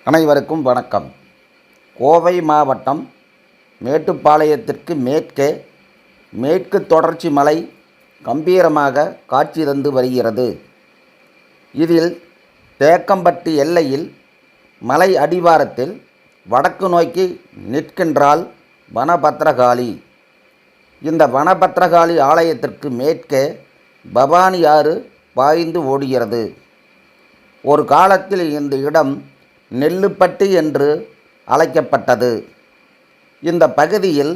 அனைவருக்கும் வணக்கம். கோவை மாவட்டம் மேட்டுப்பாளையத்திற்கு மேற்கே மேற்கு தொடர்ச்சி மலை கம்பீரமாக காட்சி தந்து வருகிறது. இதில் தேக்கம்பட்டி எல்லையில் மலை அடிவாரத்தில் வடக்கு நோக்கி நிற்கின்றாள் வனபத்ரகாளி. இந்த வனபத்ரகாளி ஆலயத்திற்கு மேற்கே பவானி ஆறு பாய்ந்து ஓடுகிறது. ஒரு காலத்தில் இந்த இடம் நெல்லுப்பட்டி என்று அழைக்கப்பட்டது. இந்த பகுதியில்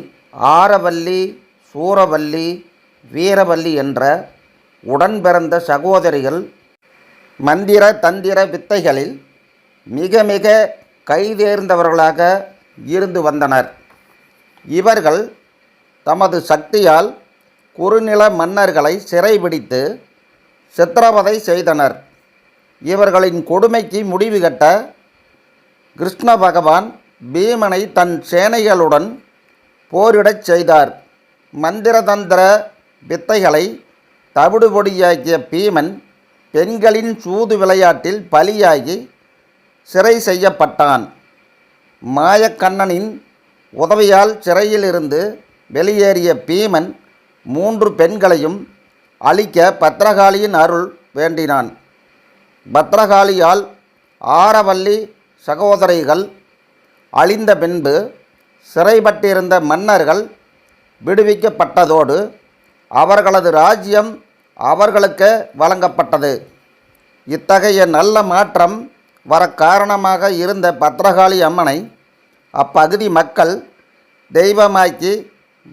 ஆரவல்லி, சூரவல்லி, வீரவல்லி என்ற உடன் பிறந்த சகோதரிகள் மந்திர தந்திர வித்தைகளில் மிக மிக கைதேர்ந்தவர்களாக இருந்து வந்தனர். இவர்கள் தமது சக்தியால் குறுநில மன்னர்களை சிறைபிடித்து சித்திரவதை செய்தனர். இவர்களின் கொடுமைக்கு முடிவு கட்ட கிருஷ்ண பகவான் பீமனை தன் சேனைகளுடன் போரிடச் செய்தார். மந்திர தந்திர வித்தைகளை தவிடுபொடியாக்கிய பீமன் பெண்களின் சூது விளையாட்டில் பலியாகி சிறை செய்யப்பட்டான். மாயக்கண்ணனின் உதவியால் சிறையிலிருந்து வெளியேறிய பீமன் 3 பெண்களையும் அழிக்க பத்ரகாளியின் அருள் வேண்டினான். பத்ரகாளியால் ஆரவல்லி சகோதரிகள் அழிந்த பின்பு சிறைப்பட்டிருந்த மன்னர்கள் விடுவிக்கப்பட்டதோடு அவர்களது ராஜ்யம் அவர்களுக்கு வழங்கப்பட்டது. இத்தகைய நல்ல மாற்றம் வர காரணமாக இருந்த பத்ரகாளி அம்மனை அப்பகுதி மக்கள் தெய்வமாக்கி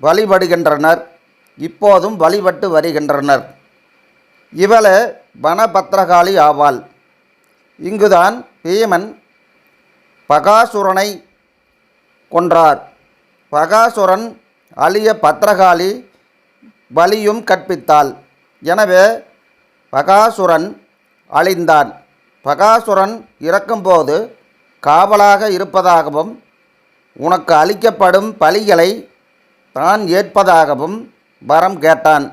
வழிபடுகின்றனர். இப்போதும் வழிபட்டு வருகின்றனர். இவளே வனபத்ரகாளி ஆவாள். இங்குதான் பீமன் பகாசுரனை கொன்றார். பகாசுரன் அழிய பத்ரகாளி பலியும் கற்பித்தாள். எனவே பகாசுரன் அழிந்தான். பகாசுரன் இறக்கும்போது காவலாக இருப்பதாகவும் உனக்கு அளிக்கப்படும் பலிகளை தான் ஏற்பதாகவும் வரம் கேட்டான்.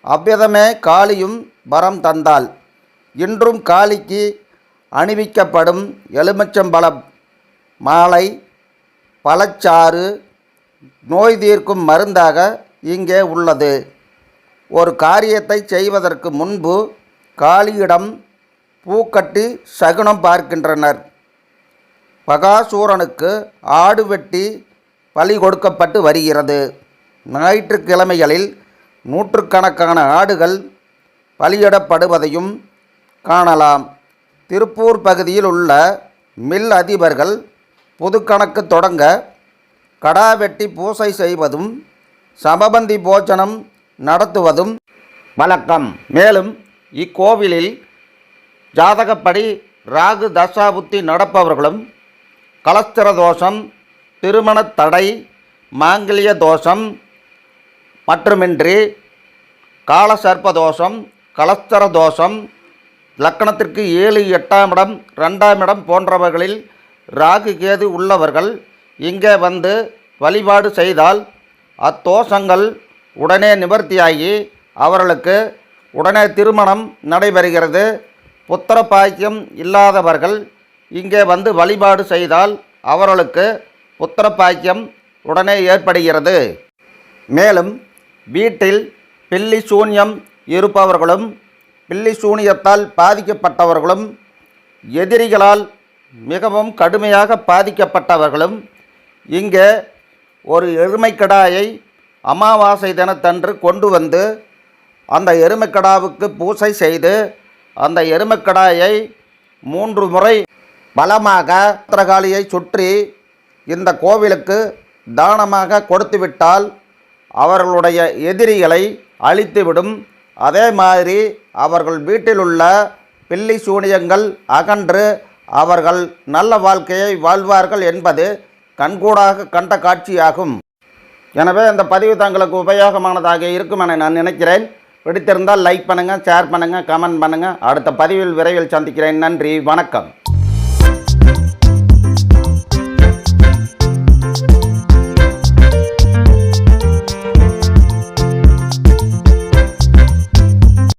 அவ்விதமே காளியும் வரம் தந்தாள். இன்றும் காளிக்கு அணிவிக்கப்படும் எலுமிச்சம்பழம் மாலை, பழச்சாறு நோய் தீர்க்கும் மருந்தாக இங்கே உள்ளது. ஒரு காரியத்தை செய்வதற்கு முன்பு காளியிடம் பூக்கட்டி சகுனம் பார்க்கின்றனர். பகாசூரனுக்கு ஆடு வெட்டி பலி கொடுக்கப்பட்டு வருகிறது. ஞாயிற்றுக்கிழமைகளில் நூற்றுக்கணக்கான ஆடுகள் பலியிடப்படுவதையும் காணலாம். திருப்பூர் பகுதியில் உள்ள மில் அதிபர்கள் பொதுக்கணக்கு தொடங்க கடா வெட்டி பூசை செய்வதும் சமபந்தி போஜனம் நடத்துவதும் வழக்கம். மேலும் இக்கோவிலில் ஜாதகப்படி ராகு தசாபுத்தி நடப்பவர்களும் கலஸ்திர தோஷம், திருமண தடை, மாங்கல்ய தோஷம் மட்டுமின்றி காலசர்ப்ப தோஷம், கலஸ்திர தோஷம், லக்கணத்திற்கு 7, 8ஆம் இடம், 2ஆம் இடம் போன்றவர்களில் ராகு கேது உள்ளவர்கள் இங்கே வந்து வழிபாடு செய்தால் அத்தோஷங்கள் உடனே நிவர்த்தியாகி அவர்களுக்கு உடனே திருமணம் நடைபெறுகிறது. புத்திர பாக்கியம் இல்லாதவர்கள் இங்கே வந்து வழிபாடு செய்தால் அவர்களுக்கு புத்திர பாக்கியம் உடனே ஏற்படுகிறது. மேலும் வீட்டில் பில்லி சூன்யம் இருப்பவர்களும், பில்லி சூனியத்தால் பாதிக்கப்பட்டவர்களும், எதிரிகளால் மிகவும் கடுமையாக பாதிக்கப்பட்டவர்களும் இங்கே ஒரு எருமைக்கடாயை அமாவாசை தினத்தன்று கொண்டு வந்து அந்த எருமைக்கடாவுக்கு பூசை செய்து அந்த எருமைக்கடாயை 3 முறை பலமாக பத்ரகாளியை சுற்றி இந்த கோவிலுக்கு தானமாக கொடுத்துவிட்டால் அவர்களுடைய எதிரிகளை அழித்துவிடும். அதே மாதிரி அவர்கள் வீட்டிலுள்ள பில்லி சூனியங்கள் அகன்று அவர்கள் நல்ல வாழ்க்கையை வாழ்வார்கள் என்பது கண்கூடாக கண்ட காட்சியாகும். எனவே இந்த பதிவு தங்களுக்கு உபயோகமானதாக இருக்கும் என நான் நினைக்கிறேன். பிடித்திருந்தால் லைக் பண்ணுங்கள், ஷேர் பண்ணுங்கள், கமெண்ட் பண்ணுங்கள். அடுத்த பதிவில் விரைவில் சந்திக்கிறேன். நன்றி, வணக்கம்.